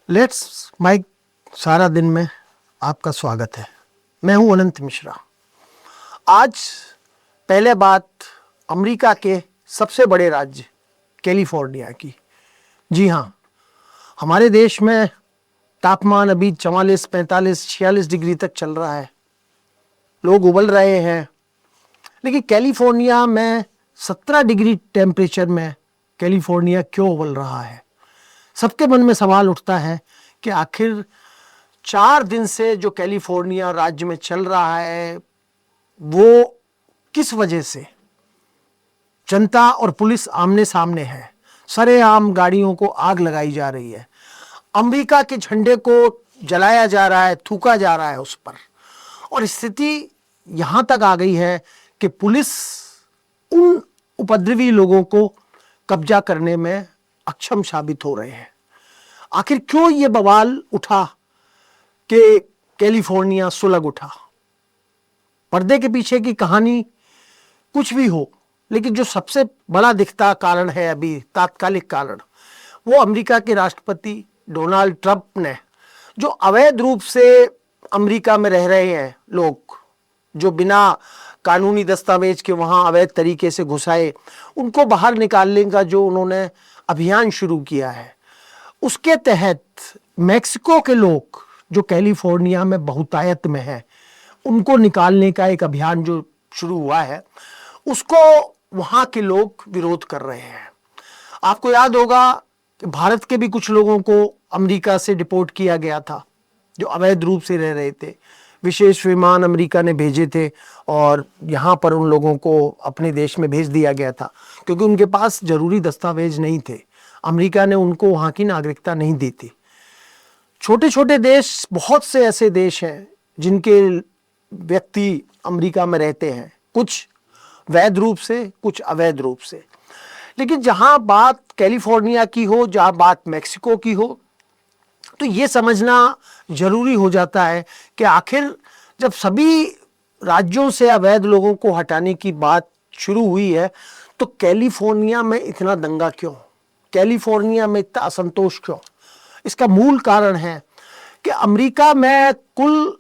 Let's mic सारा दिन में आपका स्वागत है। मैं हूं अनंत मिश्रा। आज पहले बात अमेरिका के सबसे बड़े राज्य कैलिफोर्निया की। जी हाँ, हमारे देश में तापमान अभी 44, 45, 46 डिग्री तक चल रहा है, लोग उबल रहे हैं। लेकिन कैलिफोर्निया में 17 डिग्री टेम्परेचर में कैलिफोर्निया क्यों उबल रहा है? सबके मन में सवाल उठता है कि आखिर 4 दिन से जो कैलिफोर्निया राज्य में चल रहा है वो किस वजह से? जनता और पुलिस आमने सामने है, सरेआम गाड़ियों को आग लगाई जा रही है, अमेरिका के झंडे को जलाया जा रहा है, थूका जा रहा है उस पर। और स्थिति यहां तक आ गई है कि पुलिस उन उपद्रवी लोगों को कब्जा करने में अक्षम साबित हो रहे हैं। आखिर क्यों ये बवाल उठा कि कैलिफोर्निया सुलग उठा? पर्दे के पीछे की कहानी कुछ भी हो, लेकिन जो सबसे बड़ा दिखता कारण है अभी तात्कालिक कारण, वो अमेरिका के राष्ट्रपति डोनाल्ड ट्रंप ने जो अवैध रूप से अमेरिका में रह रहे हैं लोग, जो बिना कानूनी दस्तावेज के वहां अवैध तरीके से घुसाए, उनको बाहर निकालने का जो उन्होंने अभियान शुरू किया है, उसके तहत मेक्सिको के लोग जो कैलिफोर्निया में बहुतायत में हैं, उनको निकालने का एक अभियान जो शुरू हुआ है, उसको वहां के लोग विरोध कर रहे हैं। आपको याद होगा कि भारत के भी कुछ लोगों को अमेरिका से डिपोर्ट किया गया था जो अवैध रूप से रह रहे थे। विशेष विमान अमेरिका ने भेजे थे और यहाँ पर उन लोगों को अपने देश में भेज दिया गया था क्योंकि उनके पास जरूरी दस्तावेज नहीं थे। अमेरिका ने उनको वहाँ की नागरिकता नहीं दी थी। छोटे छोटे देश, बहुत से ऐसे देश हैं जिनके व्यक्ति अमेरिका में रहते हैं, कुछ वैध रूप से, कुछ अवैध रूप से। लेकिन जहाँ बात कैलिफोर्निया की हो, जहाँ बात मेक्सिको की हो, तो ये समझना जरूरी हो जाता है कि आखिर जब सभी राज्यों से अवैध लोगों को हटाने की बात शुरू हुई है, तो कैलिफोर्निया में इतना दंगा क्यों? कैलिफोर्निया में इतना असंतोष क्यों? इसका मूल कारण है कि अमेरिका में कुल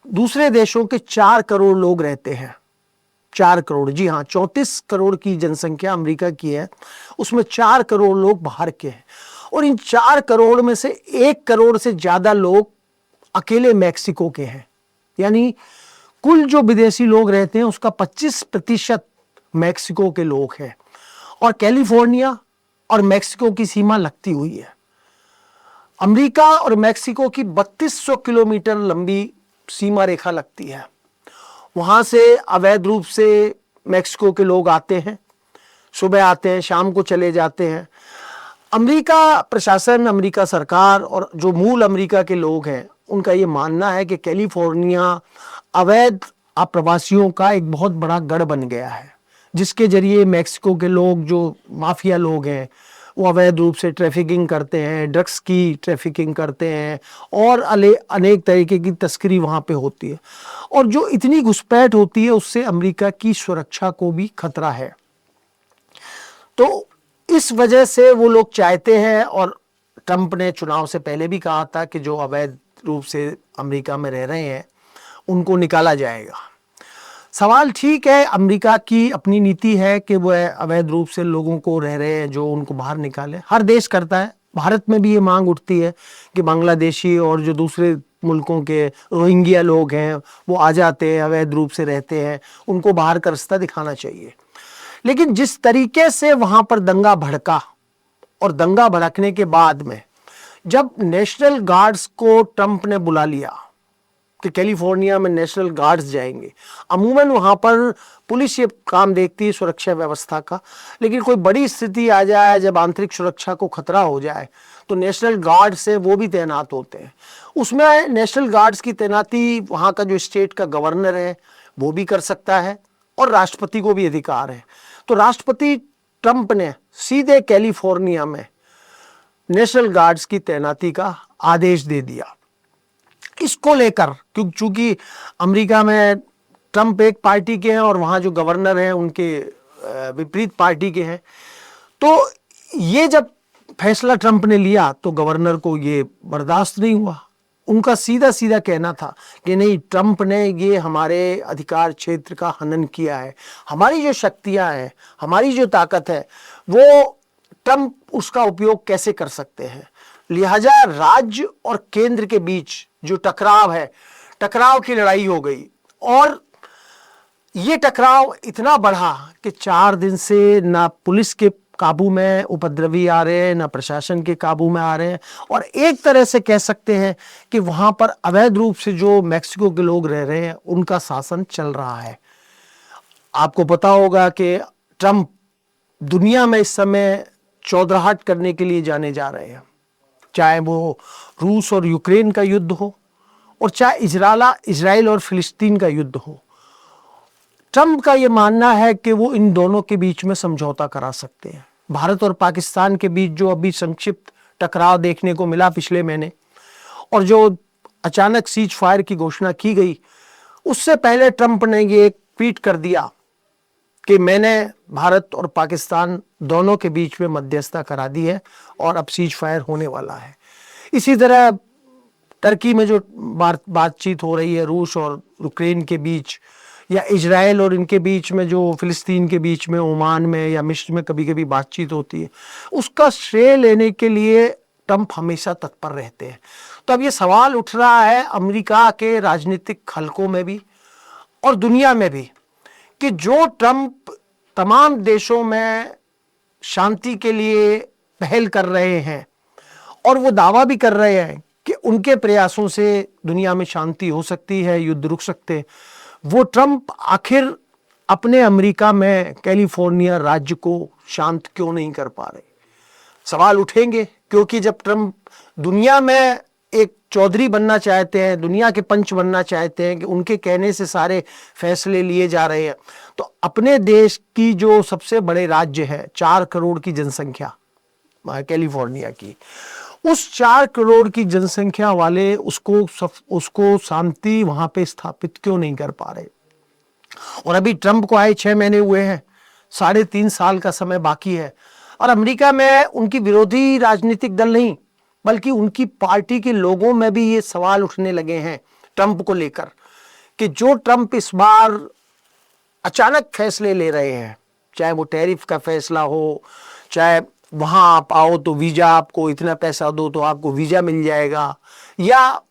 दूसरे देशों के 4 करोड़ लोग रहते हैं। 4 करोड़, जी हाँ, 34 करोड़ की जनसंख्या अमेरिका की है, उसमें 4 करोड़ लोग बाहर के हैं। और इन 4 करोड़ में से 1 करोड़ से ज्यादा लोग अकेले मैक्सिको के हैं। यानी कुल जो विदेशी लोग रहते हैं उसका 25% मैक्सिको के लोग हैं। और कैलिफोर्निया और मैक्सिको की सीमा लगती हुई है। अमेरिका और मैक्सिको की 3200 किलोमीटर लंबी सीमा रेखा लगती है। वहां से अवैध रूप से मैक्सिको के लोग आते हैं, सुबह आते हैं, शाम को चले जाते हैं। अमेरिका प्रशासन, अमेरिका सरकार और जो मूल अमेरिका के लोग हैं, उनका ये मानना है कि कैलिफोर्निया अवैध आप्रवासियों का एक बहुत बड़ा गढ़ बन गया है, जिसके जरिए मैक्सिको के लोग, जो माफिया लोग हैं, वो अवैध रूप से ट्रैफिकिंग करते हैं, ड्रग्स की ट्रैफिकिंग करते हैं और अनेक तरीके की तस्करी वहाँ पे होती है। और जो इतनी घुसपैठ होती है, उससे अमेरिका की सुरक्षा को भी खतरा है। तो इस वजह से वो लोग चाहते हैं, और ट्रंप ने चुनाव से पहले भी कहा था कि जो अवैध रूप से अमेरिका में रह रहे हैं उनको निकाला जाएगा। सवाल ठीक है, अमेरिका की अपनी नीति है कि वह अवैध रूप से लोगों को रह रहे हैं जो उनको बाहर निकाले। हर देश करता है। भारत में भी ये मांग उठती है कि बांग्लादेशी और जो दूसरे मुल्कों के रोहिंग्या लोग हैं वो आ जाते हैं, अवैध रूप से रहते हैं, उनको बाहर का रास्ता दिखाना चाहिए। लेकिन जिस तरीके से वहां पर दंगा भड़का, और दंगा भड़कने के बाद में जब नेशनल गार्ड्स को ट्रंप ने बुला लिया कि कैलिफोर्निया में नेशनल गार्ड्स जाएंगे, अमूमन वहां पर पुलिस ये काम देखती है सुरक्षा व्यवस्था का, लेकिन कोई बड़ी स्थिति आ जाए, जब आंतरिक सुरक्षा को खतरा हो जाए, तो नेशनल गार्ड से वो भी तैनात होते हैं। उसमें नेशनल गार्ड्स की तैनाती वहां का जो स्टेट का गवर्नर है वो भी कर सकता है, और राष्ट्रपति को भी अधिकार है। तो राष्ट्रपति ट्रंप ने सीधे कैलिफोर्निया में नेशनल गार्ड्स की तैनाती का आदेश दे दिया। इसको लेकर, क्योंकि चूंकि अमेरिका में ट्रंप एक पार्टी के हैं और वहां जो गवर्नर हैं उनके विपरीत पार्टी के हैं, तो ये जब फैसला ट्रंप ने लिया तो गवर्नर को ये बर्दाश्त नहीं हुआ। उनका सीधा सीधा कहना था कि नहीं, ट्रंप ने ये हमारे अधिकार क्षेत्र का हनन किया है, हमारी जो शक्तियां हैं, हमारी जो ताकत है, वो ट्रंप उसका उपयोग कैसे कर सकते हैं। लिहाजा राज्य और केंद्र के बीच जो टकराव है, टकराव की लड़ाई हो गई और ये टकराव इतना बढ़ा कि 4 दिन से ना पुलिस के काबू में उपद्रवी आ रहे हैं, ना प्रशासन के काबू में आ रहे हैं, और एक तरह से कह सकते हैं कि वहां पर अवैध रूप से जो मैक्सिको के लोग रह रहे हैं उनका शासन चल रहा है। आपको पता होगा कि ट्रंप दुनिया में इस समय चौधराहट करने के लिए जाने जा रहे हैं, चाहे वो रूस और यूक्रेन का युद्ध हो और चाहे इजराइल और फिलिस्तीन का युद्ध हो। ट्रंप का ये मानना है कि वो इन दोनों के बीच में समझौता करा सकते हैं। भारत और पाकिस्तान के बीच जो अभी संक्षिप्त टकराव देखने को मिला पिछले महीने, और जो अचानक सीज फायर की घोषणा की गई, उससे पहले ट्रंप ने ये ट्वीट कर दिया कि मैंने भारत और पाकिस्तान दोनों के बीच में मध्यस्थता करा दी है और अब सीज फायर होने वाला है। इसी तरह टर्की में जो बातचीत हो रही है रूस और यूक्रेन के बीच, या इजराइल और इनके बीच में, जो फिलिस्तीन के बीच में ओमान में या मिस्र में कभी कभी बातचीत होती है, उसका श्रेय लेने के लिए ट्रंप हमेशा तत्पर रहते हैं। तो अब ये सवाल उठ रहा है अमेरिका के राजनीतिक हलकों में भी और दुनिया में भी कि जो ट्रंप तमाम देशों में शांति के लिए पहल कर रहे हैं और वो दावा भी कर रहे हैं कि उनके प्रयासों से दुनिया में शांति हो सकती है, युद्ध रुक सकते हैं, वो ट्रंप आखिर अपने अमेरिका में कैलिफोर्निया राज्य को शांत क्यों नहीं कर पा रहे। सवाल उठेंगे, क्योंकि जब ट्रंप दुनिया में एक चौधरी बनना चाहते हैं, दुनिया के पंच बनना चाहते हैं कि उनके कहने से सारे फैसले लिए जा रहे हैं, तो अपने देश की जो सबसे बड़े राज्य है, 4 करोड़ की जनसंख्या कैलिफोर्निया की, उस 4 करोड़ की जनसंख्या वाले उसको शांति वहां पे स्थापित क्यों नहीं कर पा रहे। और अभी ट्रंप को आए 6 महीने हुए हैं, 3.5 साल का समय बाकी है, और अमेरिका में उनकी विरोधी राजनीतिक दल नहीं बल्कि उनकी पार्टी के लोगों में भी ये सवाल उठने लगे हैं ट्रंप को लेकर कि जो ट्रंप इस बार अचानक फैसले ले रहे हैं, चाहे वो टैरिफ का फैसला हो, चाहे वहां आप आओ तो वीजा, आपको इतना पैसा दो तो आपको वीजा मिल जाएगा, या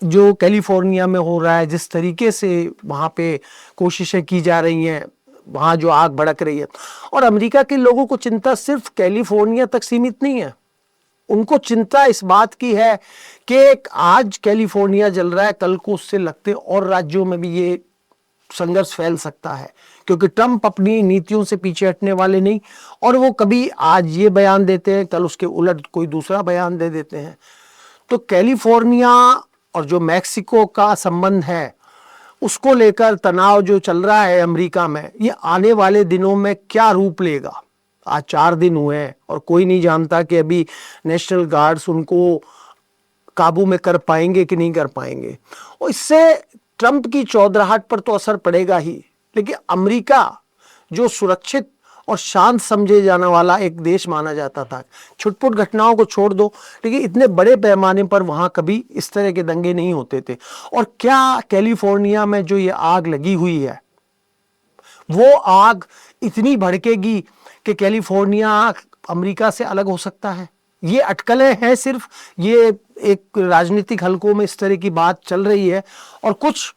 जो कैलिफोर्निया में हो रहा है, जिस तरीके से वहां पे कोशिशें की जा रही हैं, वहां जो आग भड़क रही है। और अमेरिका के लोगों को चिंता सिर्फ कैलिफोर्निया तक सीमित नहीं है, उनको चिंता इस बात की है कि आज कैलिफोर्निया जल रहा है, कल को उससे लगते और राज्यों में भी ये संघर्ष फैल सकता है, क्योंकि ट्रंप अपनी नीतियों से पीछे हटने वाले नहीं, और वो कभी आज ये बयान देते हैं, कल उसके उलट कोई दूसरा बयान दे देते हैं। तो कैलिफोर्निया और जो मैक्सिको का संबंध है, उसको लेकर तनाव जो चल रहा है अमेरिका में, ये आने वाले दिनों में क्या रूप लेगा। आज 4 दिन हुए हैं और कोई नहीं जानता कि अभी नेशनल गार्ड्स उनको काबू में कर पाएंगे कि नहीं कर पाएंगे, और इससे ट्रंप की चौधराहट पर तो असर पड़ेगा ही, लेकिन अमेरिका जो सुरक्षित और शांत समझे जाने वाला एक देश माना जाता था, छुटपुट घटनाओं को छोड़ दो, लेकिन इतने बड़े पैमाने पर वहां कभी इस तरह के दंगे नहीं होते थे। और क्या कैलिफोर्निया में जो ये आग लगी हुई है, वो आग इतनी भड़केगी कि कैलिफोर्निया अमेरिका से अलग हो सकता है। ये अटकलें हैं, सिर्फ ये एक राजनीतिक हलकों में इस तरह की बात चल रही है। और कुछ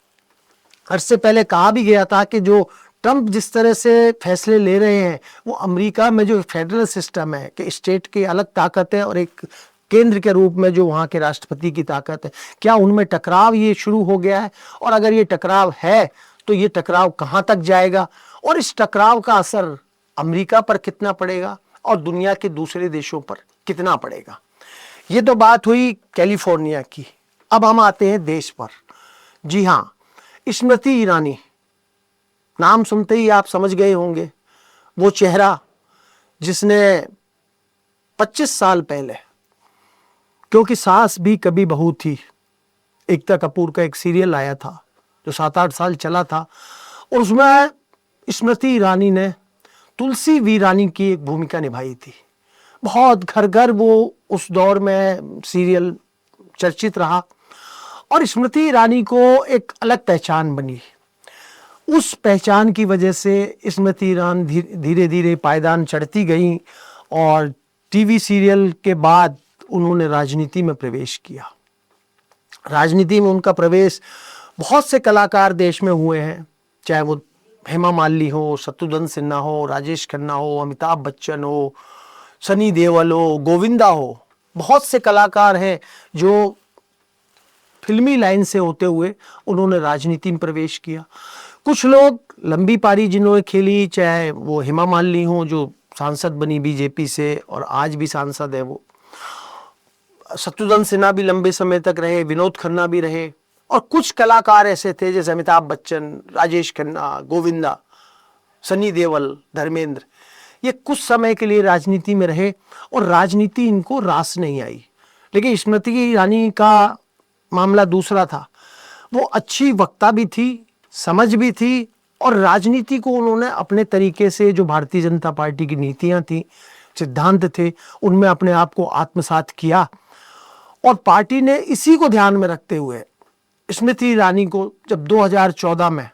अरसे पहले कहा भी गया था कि जो ट्रंप जिस तरह से फैसले ले रहे हैं, वो अमेरिका में जो फेडरल सिस्टम है कि स्टेट की अलग ताकत है और एक केंद्र के रूप में जो वहाँ के राष्ट्रपति की ताकत है, क्या उनमें टकराव ये शुरू हो गया है, और अगर ये टकराव है तो ये टकराव कहाँ तक जाएगा, और इस टकराव का असर अमेरिका पर कितना पड़ेगा और दुनिया के दूसरे देशों पर कितना पड़ेगा। ये तो बात हुई कैलिफोर्निया की। अब हम आते हैं देश पर। जी हाँ, स्मृति ईरानी नाम सुनते ही आप समझ गए होंगे, वो चेहरा जिसने 25 साल पहले, क्योंकि सास भी कभी बहू थी, एकता कपूर का एक सीरियल आया था जो 7-8 साल चला था, और उसमें स्मृति ईरानी ने तुलसी वीरानी की एक भूमिका निभाई थी। बहुत घर घर वो उस दौर में सीरियल चर्चित रहा और स्मृति ईरानी को एक अलग पहचान बनी। उस पहचान की वजह से स्मृति ईरानी धीरे धीरे पायदान चढ़ती गई और टीवी सीरियल के बाद उन्होंने राजनीति में प्रवेश किया। राजनीति में उनका प्रवेश बहुत से कलाकार देश में हुए हैं, चाहे वो हेमा मालिनी हो, शत्रुघ्न सिन्हा हो, राजेश खन्ना हो, अमिताभ बच्चन हो, सनी देओल हो, गोविंदा हो। बहुत से कलाकार हैं जो फिल्मी लाइन से होते हुए उन्होंने राजनीति में प्रवेश किया। कुछ लोग लंबी पारी जिन्होंने खेली, चाहे वो हेमा मालिनी हो जो सांसद बनी बीजेपी से और आज भी सांसद है, वो शत्रुघ्न सिन्हा भी लंबे समय तक रहे, विनोद खन्ना भी रहे, और कुछ कलाकार ऐसे थे जैसे अमिताभ बच्चन, राजेश खन्ना, गोविंदा, सनी देओल, धर्मेंद्र, ये कुछ समय के लिए राजनीति में रहे और राजनीति इनको रास नहीं आई। लेकिन स्मृति ईरानी का मामला दूसरा था। वो अच्छी वक्ता भी थी, समझ भी थी और राजनीति को उन्होंने अपने तरीके से, जो भारतीय जनता पार्टी की नीतियां थी, सिद्धांत थे, उनमें अपने आप को आत्मसात किया। और पार्टी ने इसी को ध्यान में रखते हुए स्मृति ईरानी को जब 2014 में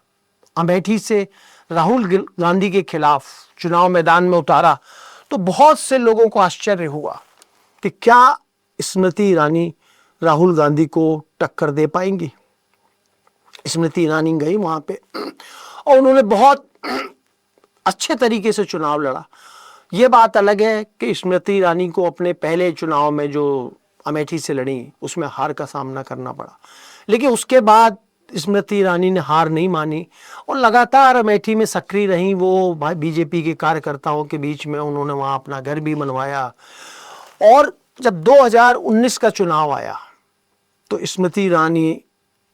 अमेठी से राहुल गांधी के खिलाफ चुनाव मैदान में उतारा तो बहुत से लोगों को आश्चर्य हुआ कि क्या स्मृति ईरानी राहुल गांधी को टक्कर दे पाएंगी। स्मृति ईरानी गई वहां पे और उन्होंने बहुत अच्छे तरीके से चुनाव लड़ा। ये बात अलग है कि स्मृति ईरानी को अपने पहले चुनाव में जो अमेठी से लड़ी उसमें हार का सामना करना पड़ा, लेकिन उसके बाद स्मृति ईरानी ने हार नहीं मानी और लगातार अमेठी में सक्रिय रही। वो बीजेपी के कार्यकर्ताओं के बीच में उन्होंने वहां अपना घर भी बनवाया। और जब 2019 का चुनाव आया तो स्मृति ईरानी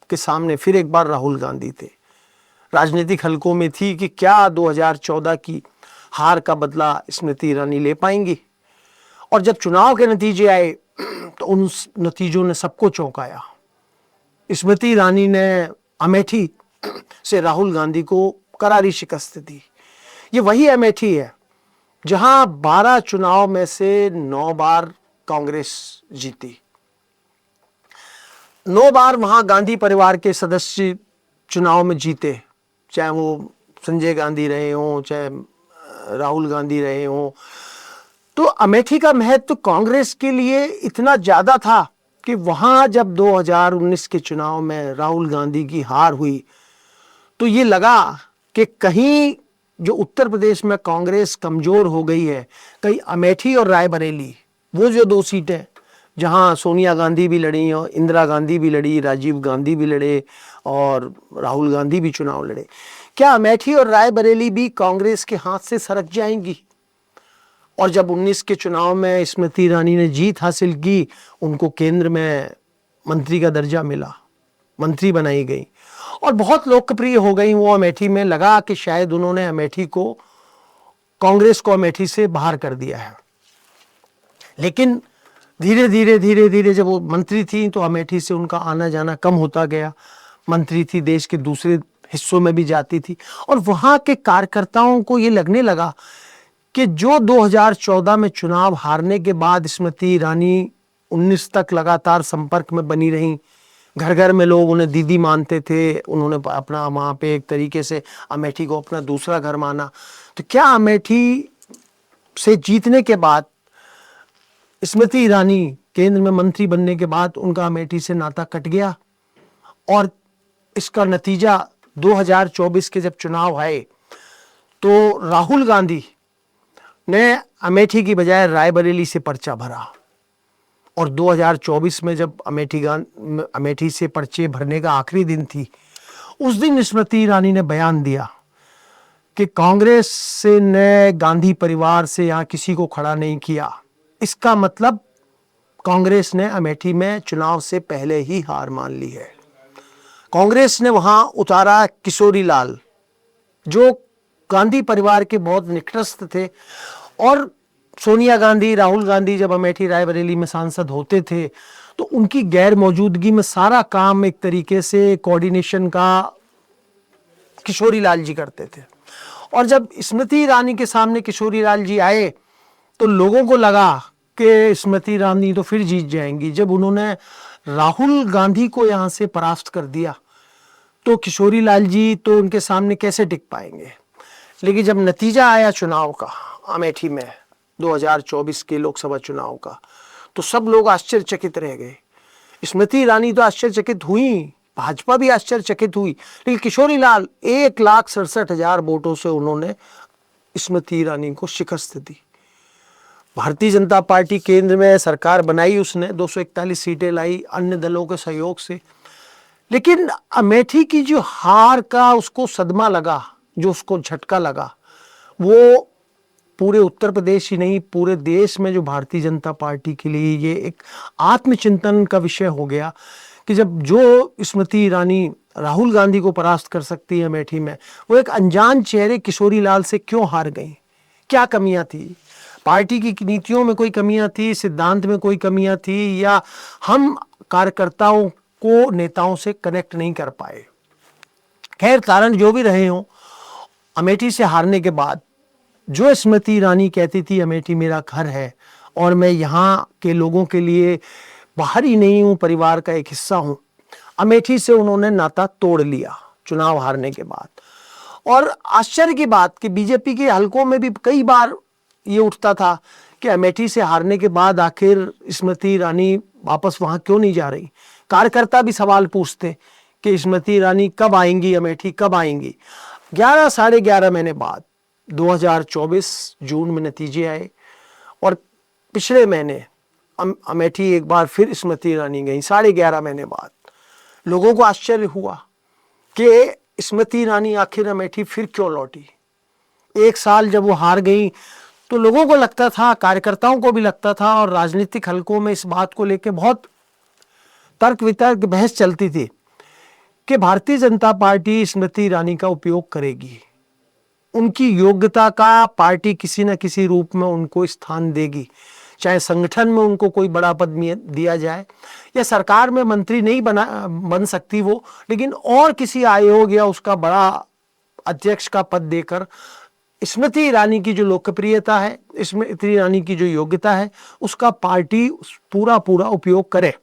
के सामने फिर एक बार राहुल गांधी थे। राजनीतिक हलकों में थी कि क्या 2014 की हार का बदला स्मृति ईरानी ले पाएंगी। और जब चुनाव के नतीजे आए तो उन नतीजों ने सबको चौंकाया। स्मृति ईरानी ने अमेठी से राहुल गांधी को करारी शिकस्त दी। ये वही अमेठी है जहां 12 चुनाव में से 9 बार कांग्रेस जीती। 9 बार वहां गांधी परिवार के सदस्य चुनाव में जीते, चाहे वो संजय गांधी रहे हों, चाहे राहुल गांधी रहे हों। तो अमेठी का महत्व कांग्रेस के लिए इतना ज्यादा था कि वहां जब 2019 के चुनाव में राहुल गांधी की हार हुई तो ये लगा कि कहीं जो उत्तर प्रदेश में कांग्रेस कमजोर हो गई है, कहीं अमेठी और रायबरेली, वो जो 2 सीटें जहां सोनिया गांधी भी लड़ी और इंदिरा गांधी भी लड़ी, राजीव गांधी भी लड़े और राहुल गांधी भी चुनाव लड़े, क्या अमेठी और रायबरेली भी कांग्रेस के हाथ से सरक जाएंगी। और जब 19 के चुनाव में स्मृति ईरानी ने जीत हासिल की, उनको केंद्र में मंत्री का दर्जा मिला, मंत्री बनाई गई और बहुत लोकप्रिय हो गई वो अमेठी में। लगा कि शायद उन्होंने अमेठी को, कांग्रेस को अमेठी से बाहर कर दिया है। लेकिन धीरे धीरे जब वो मंत्री थी तो अमेठी से उनका आना जाना कम होता गया। मंत्री थी, देश के दूसरे हिस्सों में भी जाती थी और वहां के कार्यकर्ताओं को ये लगने लगा कि जो 2014 में चुनाव हारने के बाद स्मृति ईरानी 19 तक लगातार संपर्क में बनी रही, घर घर में लोग उन्हें दीदी मानते थे, उन्होंने अपना वहाँ पे एक तरीके से अमेठी को अपना दूसरा घर माना। तो क्या अमेठी से जीतने के बाद स्मृति ईरानी केंद्र में मंत्री बनने के बाद उनका अमेठी से नाता कट गया? और इसका नतीजा 2024 के जब चुनाव आए तो राहुल गांधी ने अमेठी की बजाय रायबरेली से पर्चा भरा और 2024 में जब अमेठी से पर्चे भरने का आखिरी दिन थी, उस दिन स्मृति ईरानी ने बयान दिया कि कांग्रेस से ने गांधी परिवार से यहाँ किसी को खड़ा नहीं किया। इसका मतलब कांग्रेस ने अमेठी में चुनाव से पहले ही हार मान ली है। कांग्रेस ने वहां उतारा किशोरी लाल, जो गांधी परिवार के बहुत निकटस्थ थे, और सोनिया गांधी, राहुल गांधी जब अमेठी रायबरेली में सांसद होते थे तो उनकी गैर मौजूदगी में सारा काम एक तरीके से कोऑर्डिनेशन का किशोरी लाल जी करते थे। और जब स्मृति ईरानी के सामने किशोरी लाल जी आए तो लोगों को लगा कि स्मृति ईरानी तो फिर जीत जाएंगी। जब उन्होंने राहुल गांधी को यहाँ से परास्त कर दिया तो किशोरी लाल जी तो उनके सामने कैसे टिक पाएंगे। लेकिन जब नतीजा आया चुनाव का अमेठी में 2024 के लोकसभा चुनाव का, तो सब लोग आश्चर्यचकित रह गए। स्मृति ईरानी तो आश्चर्यचकित हुई, भाजपा भी आश्चर्यचकित हुई, लेकिन किशोरी लाल 1,67,000 वोटों से उन्होंने स्मृति ईरानी को शिकस्त दी। भारतीय जनता पार्टी केंद्र में सरकार बनाई, उसने 241 सीटें लाई अन्य दलों के सहयोग से। लेकिन अमेठी की जो हार का उसको सदमा लगा, जो उसको झटका लगा, वो पूरे उत्तर प्रदेश ही नहीं पूरे देश में जो भारतीय जनता पार्टी के लिए ये एक आत्मचिंतन का विषय हो गया कि जब जो स्मृति ईरानी राहुल गांधी को परास्त कर सकती है अमेठी में, वो एक अनजान चेहरे किशोरी लाल से क्यों हार गई। क्या कमियां थी, पार्टी की नीतियों में कोई कमियां थी, सिद्धांत में कोई कमियां थी, या हम कार्यकर्ताओं को नेताओं से कनेक्ट नहीं कर पाए। खैर, कारण जो भी रहे हों, अमेठी से हारने के बाद जो स्मृति ईरानी कहती थी अमेठी मेरा घर है और मैं यहाँ के लोगों के लिए बाहर ही नहीं हूँ, परिवार का एक हिस्सा हूँ, अमेठी से उन्होंने नाता तोड़ लिया चुनाव हारने के बाद। और आश्चर्य की बात कि बीजेपी के हलकों में भी कई बार ये उठता था कि अमेठी से हारने के बाद आखिर स्मृति ईरानी वापस वहाँ क्यों नहीं जा रही। कार्यकर्ता भी सवाल पूछते कि स्मृति ईरानी कब आएंगी, अमेठी कब आएंगी। 11-11.5 महीने बाद 2024 जून में नतीजे आए और पिछले महीने अमेठी एक बार फिर स्मृति ईरानी गई 11.5 महीने बाद। लोगों को आश्चर्य हुआ कि स्मृति ईरानी आखिर अमेठी फिर क्यों लौटी। एक साल जब वो हार गई तो लोगों को लगता था, कार्यकर्ताओं को भी लगता था, और राजनीतिक हलकों में इस बात को लेकर बहुत तर्क वितर्क बहस चलती थी कि भारतीय जनता पार्टी स्मृति ईरानी का उपयोग करेगी, उनकी योग्यता का पार्टी किसी न किसी रूप में उनको स्थान देगी, चाहे संगठन में उनको कोई बड़ा पद दिया जाए या सरकार में मंत्री नहीं बन सकती वो, लेकिन और किसी आयोग या उसका बड़ा अध्यक्ष का पद देकर स्मृति ईरानी की जो लोकप्रियता है, स्मृति ईरानी की जो योग्यता है, उसका पार्टी पूरा उपयोग करे।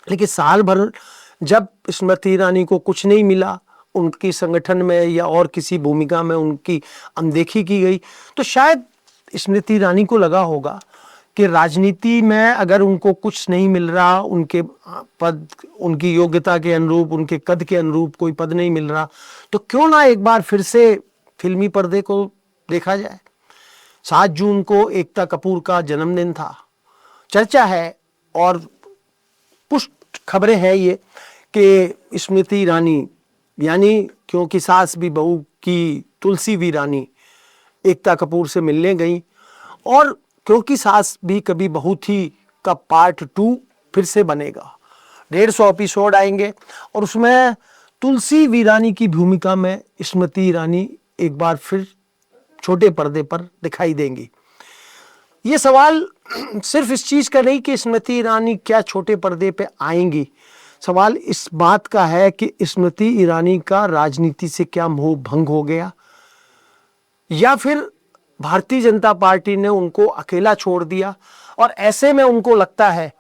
लेकिन साल भर जब स्मृति ईरानी को कुछ नहीं मिला, उनकी संगठन में या और किसी भूमिका में उनकी अनदेखी की गई, तो शायद स्मृति ईरानी को लगा होगा कि राजनीति में अगर उनको कुछ नहीं मिल रहा, उनके पद उनकी योग्यता के अनुरूप, उनके कद के अनुरूप कोई पद नहीं मिल रहा, तो क्यों ना एक बार फिर से फिल्मी पर्दे को देखा जाए। 7 जून को एकता कपूर का जन्मदिन था। चर्चा है और पुष्ट खबरें हैं ये कि स्मृति ईरानी, यानी क्योंकि सास भी बहू की तुलसी वीरानी एकता कपूर से मिलने गई, और क्योंकि सास भी कभी बहू थी का पार्ट 2 फिर से बनेगा। 150 एपिसोड आएंगे और उसमें तुलसी वीरानी की भूमिका में स्मृति ईरानी एक बार फिर छोटे पर्दे पर दिखाई देंगी। ये सवाल सिर्फ इस चीज का नहीं कि स्मृति ईरानी क्या छोटे पर्दे पे आएंगी, सवाल इस बात का है कि स्मृति ईरानी का राजनीति से क्या मोह भंग हो गया, या फिर भारतीय जनता पार्टी ने उनको अकेला छोड़ दिया। और ऐसे में उनको लगता है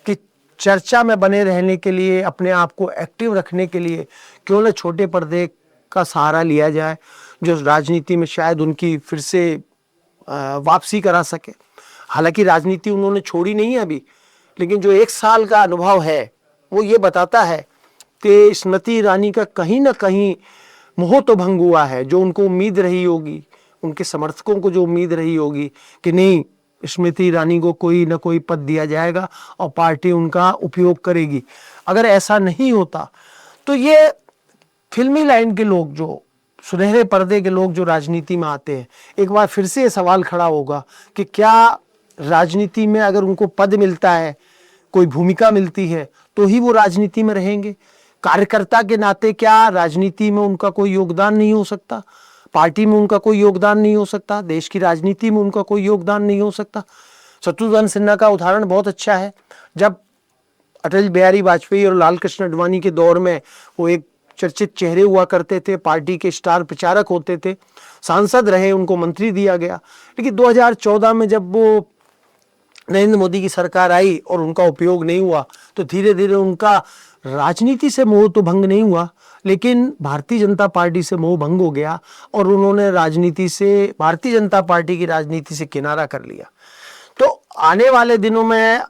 कि चर्चा में बने रहने के लिए, अपने आप को एक्टिव रखने के लिए क्यों न छोटे पर्दे का सहारा लिया जाए, जो राजनीति में शायद उनकी फिर से वापसी करा सके। हालांकि राजनीति उन्होंने छोड़ी नहीं है अभी, लेकिन जो 1 साल का अनुभव है वो ये बताता है कि स्मृति ईरानी का कहीं ना कहीं मोह तो भंग हुआ है। जो उनको उम्मीद रही होगी, उनके समर्थकों को जो उम्मीद रही होगी कि नहीं, स्मृति ईरानी को कोई ना कोई पद दिया जाएगा और पार्टी उनका उपयोग करेगी, अगर ऐसा नहीं होता तो ये फिल्मी लाइन के लोग, जो सुनहरे पर्दे के लोग जो राजनीति में आते हैं, एक बार फिर से ये सवाल खड़ा होगा कि क्या राजनीति में अगर उनको पद मिलता है, कोई भूमिका मिलती है, तो ही वो राजनीति में रहेंगे। कार्यकर्ता के नाते क्या राजनीति में उनका कोई योगदान नहीं हो सकता, पार्टी में उनका कोई योगदान नहीं हो सकता, देश की राजनीति में उनका कोई योगदान नहीं हो सकता। शत्रुघ्न सिन्हा का उदाहरण बहुत अच्छा है। जब अटल बिहारी वाजपेयी और लाल कृष्ण आडवाणी के दौर में वो एक चर्चित चेहरे हुआ करते थे, पार्टी के स्टार प्रचारक होते थे, सांसद रहे, उनको मंत्री दिया गया। लेकिन 2014 में जब वो नरेंद्र मोदी की सरकार आई और उनका उपयोग नहीं हुआ, तो धीरे धीरे उनका राजनीति से मोह तो भंग नहीं हुआ, लेकिन भारतीय जनता पार्टी से मोह भंग हो गया और उन्होंने राजनीति से, भारतीय जनता पार्टी की राजनीति से किनारा कर लिया। तो आने वाले दिनों में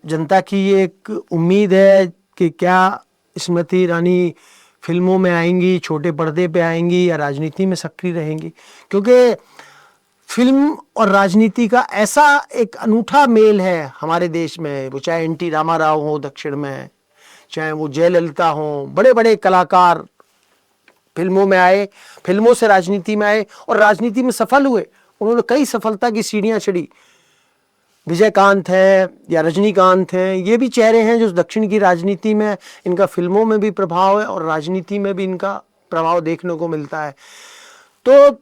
जनता की ये एक उम्मीद है कि क्या स्मृति ईरानी फिल्मों में आएंगी, छोटे पर्दे पे आएंगी या राजनीति में सक्रिय रहेंगी, क्योंकि फिल्म और राजनीति का ऐसा एक अनूठा मेल है हमारे देश में। वो चाहे एन टी रामाराव हो दक्षिण में, चाहे वो जयललिता हो, बड़े बड़े कलाकार फिल्मों में आए, फिल्मों से राजनीति में आए और राजनीति में सफल हुए। उन्होंने कई सफलता की सीढ़ियां चढ़ी। विजयकांत है या रजनीकांत हैं, ये भी चेहरे हैं जो दक्षिण की राजनीति में, इनका फिल्मों में भी प्रभाव है और राजनीति में भी इनका प्रभाव देखने को मिलता है। तो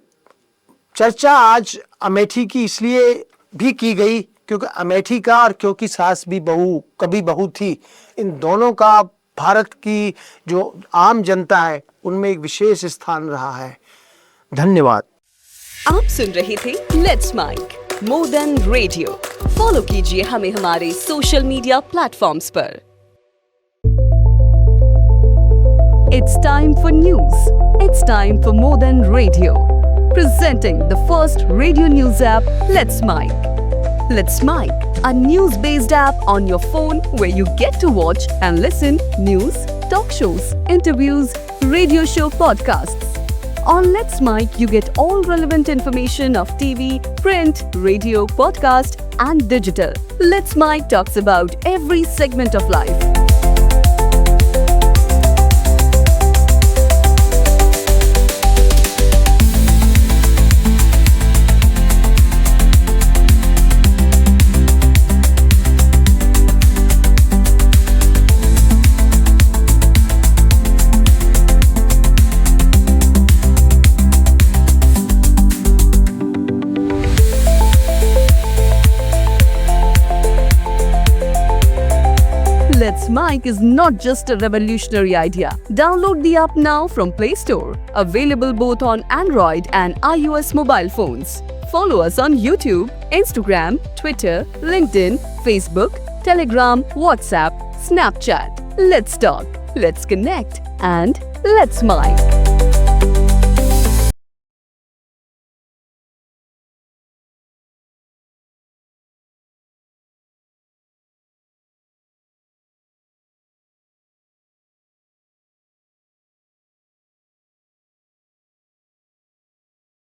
चर्चा आज अमेठी की इसलिए भी की गई क्योंकि अमेठी का और क्योंकि सास भी बहू कभी बहू थी, इन दोनों का भारत की जो आम जनता है उनमें एक विशेष स्थान रहा है। धन्यवाद। आप सुन रहे थे let's mic more than radio. Follow कीजिए हमें हमारे सोशल मीडिया प्लेटफॉर्म्स पर। It's time for news. It's time for more than radio. Presenting the first radio news app, Let's Mic. Let's Mic, a news-based app on your phone where you get to watch and listen news, talk shows, interviews, radio show podcasts. On Let's Mic, you get all relevant information of TV, print, radio, podcast, and digital. Let's Mic talks about every segment of life. Let's Mic is not just a revolutionary idea. Download the app now from Play Store. Available both on Android and iOS mobile phones. Follow us on YouTube, Instagram, Twitter, LinkedIn, Facebook, Telegram, WhatsApp, Snapchat. Let's talk, let's connect, and let's Mic.